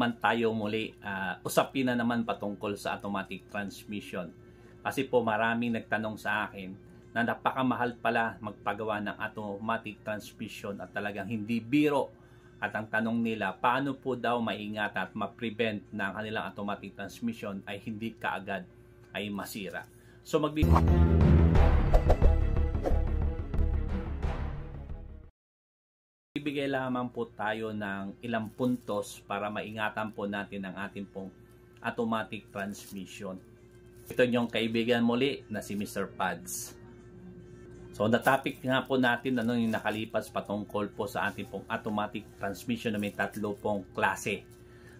naman tayo muli, usapin na naman patungkol sa automatic transmission. Kasi po maraming nagtanong sa akin na napakamahal pala magpagawa ng automatic transmission at talagang hindi biro. At ang tanong nila, paano po daw maingat at ma-prevent ng kanilang automatic transmission ay hindi kaagad ay masira. So Ibigay lamang po tayo ng ilang puntos para maingatan po natin ang ating pong automatic transmission. Ito yung kaibigan muli na si Mr. Pads. So na-topic nga po natin yung nakalipas patungkol po sa ating pong automatic transmission na may tatlo pong klase.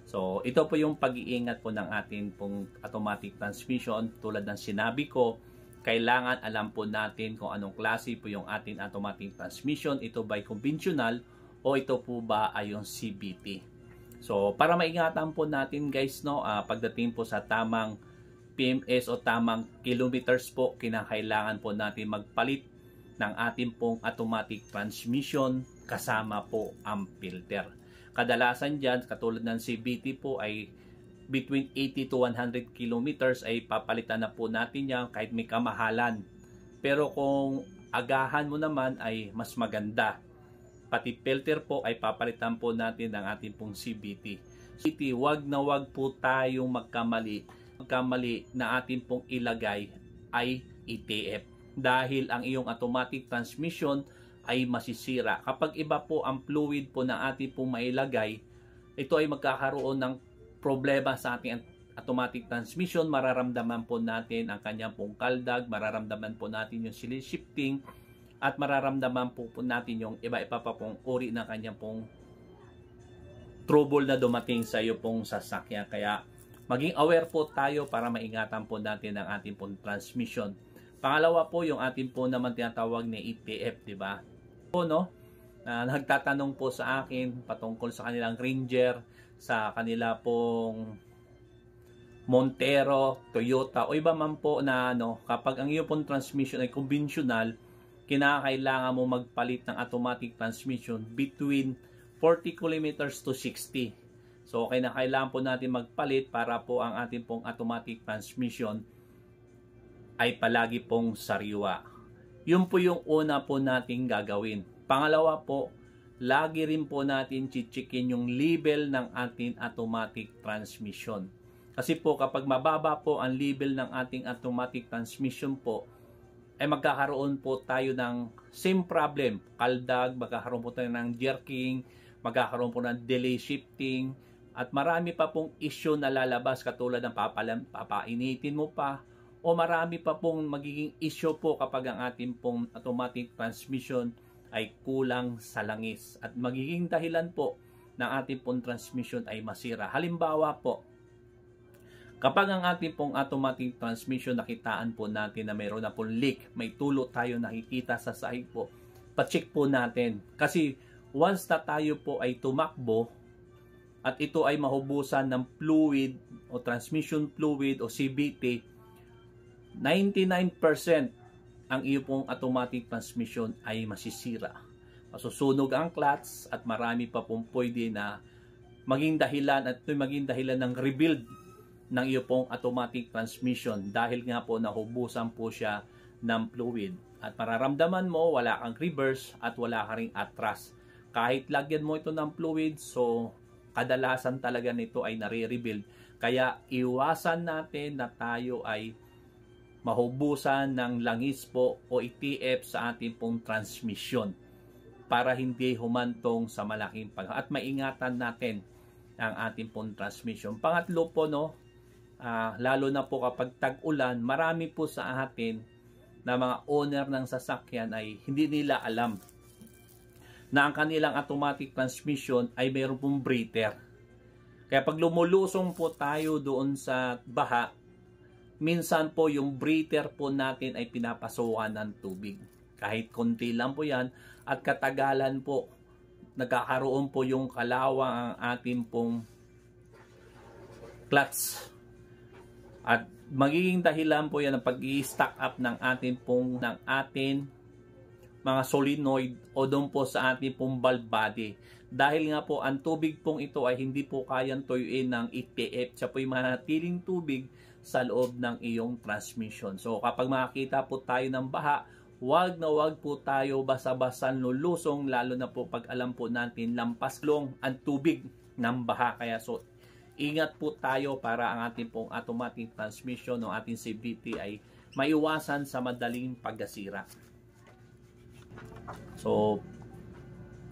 So ito po yung pag-iingat po ng ating pong automatic transmission. Tulad ng sinabi ko, kailangan alam po natin kung anong klase po yung ating automatic transmission. Ito ba ay conventional o ito po ba ay yung CVT? So para maingatan po natin guys, pagdating po sa tamang PMS o tamang kilometers po, kinakailangan po natin magpalit ng ating pong automatic transmission kasama po ang filter. Kadalasan dyan, katulad ng CVT po ay between 80 to 100 kilometers ay papalitan na po natin yan kahit may kamahalan. Pero kung agahan mo naman ay mas maganda. Pati filter po ay papalitan po natin ng ating pong CVT. CVT, wag na wag po tayong magkamali na ating pong ilagay ay ETF. Dahil ang iyong automatic transmission ay masisira. Kapag iba po ang fluid po na ating pong mailagay, ito ay magkakaroon ng problema sa ating automatic transmission. Mararamdaman po natin ang kanyang pong kaldag, mararamdaman po natin yung silent shifting, at mararamdaman po natin yung iba-iba pa pong uri ng kanyang pong trouble na dumating sa iyo pong sasakyan. Kaya maging aware po tayo para maingatan po natin ang ating pong transmission. Pangalawa po yung ating po naman tinatawag na ETF, di ba? Nagtatanong po sa akin patungkol sa kanilang Ranger, sa kanila pong Montero, Toyota o iba man po na kapag ang iyong pong transmission ay conventional, kinakailangan mo magpalit ng automatic transmission between 40 kilometers to 60. So kailangan po natin magpalit para po ang ating pong automatic transmission ay palagi pong sariwa. Yun po yung una po nating gagawin. Pangalawa po, lagi rin po natin chichikin yung level ng ating automatic transmission. Kasi po kapag mababa po ang level ng ating automatic transmission po, ay magkakaroon po tayo ng same problem. Kaldag, magkakaroon po tayo ng jerking, magkakaroon po ng delay shifting, at marami pa pong issue na lalabas katulad ng papainitin mo pa, o marami pa pong magiging issue po kapag ang ating pong automatic transmission ay kulang sa langis. At magiging dahilan po ng ating pong transmission ay masira. Halimbawa po, kapag ang ating pong automatic transmission nakitaan po natin na mayroon na pong leak, may tulo tayo nakikita sa sahig po, pa-check po natin. Kasi once na tayo po ay tumakbo at ito ay mahubusan ng fluid o transmission fluid o CVT, 99% ang iyo pong automatic transmission ay masisira. Masusunog ang clutch at marami pa pong pwede na maging dahilan at maging dahilan ng rebuild ng iyo pong automatic transmission dahil nga po nahubusan po siya ng fluid. At mararamdaman mo wala kang reverse at wala ka ring atras. Kahit lagyan mo ito ng fluid, so kadalasan talaga nito ay nare-rebuild. Kaya iwasan natin na tayo ay mahubusan ng langis po o ETF sa ating pong transmission para hindi humantong sa malaking at maingatan natin ang ating pong transmission. Pangatlo po, lalo na po kapag tag-ulan, marami po sa atin na mga owner ng sasakyan ay hindi nila alam na ang kanilang automatic transmission ay mayroon pong breather. Kaya pag lumulusong po tayo doon sa baha, minsan po yung breather po natin ay pinapasukan ng tubig. Kahit konti lang po yan at katagalan po, nagkakaroon po yung kalawang ang ating pong clutch. At magiging dahilan po yan ng pag-i-stack up ng ating mga solenoid o doon po sa ating pong valve body Dahil nga po ang tubig pong ito ay hindi po kayang tuyuin ng EPF. Siya po ay manatiling tubig sa loob ng iyong transmission. So kapag makakita po tayo ng baha, wag na wag po tayo basa-basan lulusong, lalo na po pag alam po natin lampaslong ang tubig ng baha. Kaya so ingat po tayo para ang ating pong automatic transmission o ating CVT ay maiwasan sa madaling pagkasira. So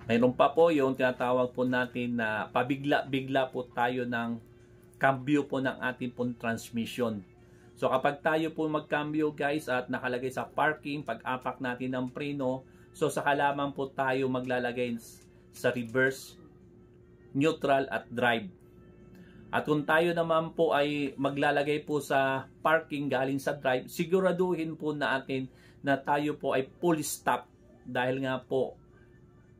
mayroon pa po yung tinatawag po natin na pabigla-bigla po tayo ng cambio po ng ating pong transmission. So kapag tayo po magcambio guys at nakalagay sa parking, pag-apak natin ng preno, so saka lamang po tayo maglalagay sa reverse, neutral at drive. At kung tayo naman po ay maglalagay po sa parking galing sa drive, siguraduhin po natin na tayo po ay full stop. Dahil nga po,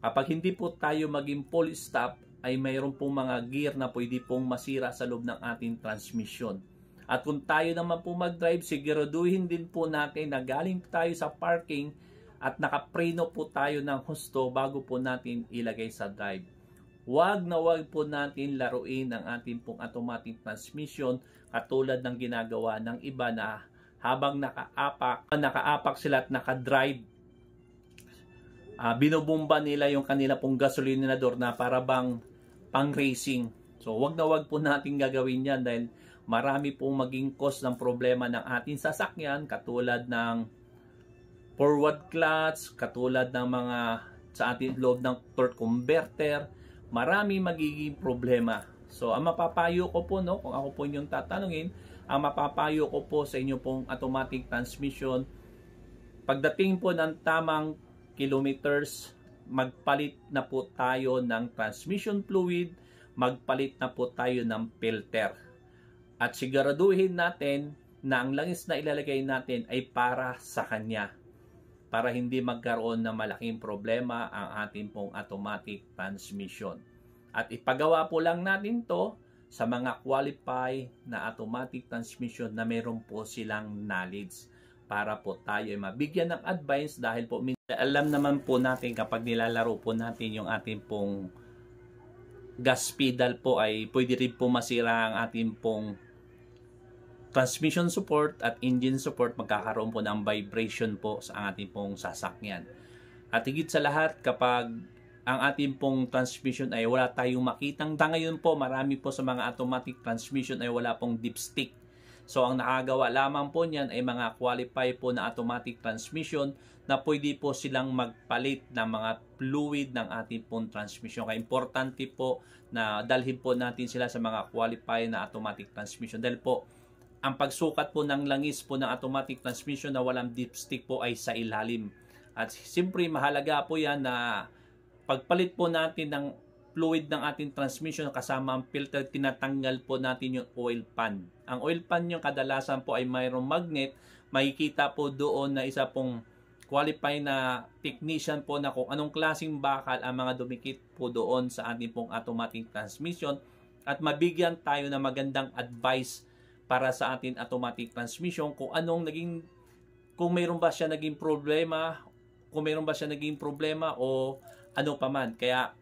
kapag hindi po tayo maging full stop, ay mayroon pong mga gear na pwede pong masira sa loob ng ating transmission. At kung tayo naman po mag-drive, siguraduhin din po natin na galing tayo sa parking at nakapreno po tayo ng husto bago po natin ilagay sa drive. Wag na wag po natin laruin ang ating pong automatic transmission katulad ng ginagawa ng iba na habang nakaapak sila at nakadrive, binubumba nila yung kanila pong gasolinador na para bang pang racing. So wag na wag po natin gagawin yan dahil marami pong maging cause ng problema ng ating sasakyan katulad ng forward clutch, katulad ng mga sa ating loob ng torque converter, marami magiging problema. So ang mapapayo ko po, kung ako po yung tatanungin, ang mapapayo ko po sa inyo pong automatic transmission, pagdating po ng tamang kilometers, magpalit na po tayo ng transmission fluid, magpalit na po tayo ng filter. At siguraduhin natin na ang langis na ilalagay natin ay para sa kanya, para hindi magkaroon ng malaking problema ang ating pong automatic transmission. At ipagawa po lang natin to sa mga qualified na automatic transmission na meron po silang knowledge, para po tayo ay mabigyan ng advice. Dahil po alam naman po natin kapag nilalaro po natin yung ating pong gas pedal po ay pwede rin po masira ang ating pong transmission support at engine support, magkakaroon po ng vibration po sa ating pong sasakyan. At higit sa lahat, kapag ang ating pong transmission ay wala tayong makitang, ngayon po marami po sa mga automatic transmission ay wala pong dipstick. So ang nakagawa lamang po niyan ay mga qualify po na automatic transmission na pwede po silang magpalit ng mga fluid ng ating pong transmission. Kaya importante po na dalhin po natin sila sa mga qualify na automatic transmission. Dahil po, ang pagsukat po ng langis po ng automatic transmission na walang dipstick po ay sa ilalim. At siyempre mahalaga po yan na pagpalit po natin ng fluid ng ating transmission kasama ang filter, tinatanggal po natin yung oil pan. Ang oil pan yung kadalasan po ay mayroong magnet. Makikita po doon na isa pong qualified na technician po na kung anong klaseng bakal ang mga dumikit po doon sa ating pong automatic transmission, at mabigyan tayo ng magandang advice para sa ating automatic transmission kung mayroon ba siya naging problema o ano pa man. Kaya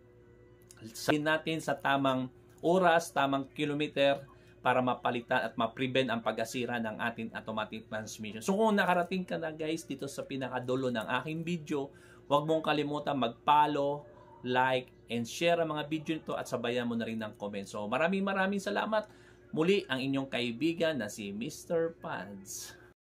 sabihin natin sa tamang oras, tamang kilometer para mapalitan at ma-prevent ang pag-asira ng ating automatic transmission. So kung nakarating ka na guys dito sa pinakadulo ng aking video, huwag mong kalimutan mag-follow, like, and share ang mga video nito at sabayan mo na rin ng comment. So maraming salamat. Muli ang inyong kaibigan na si Mr. Pads.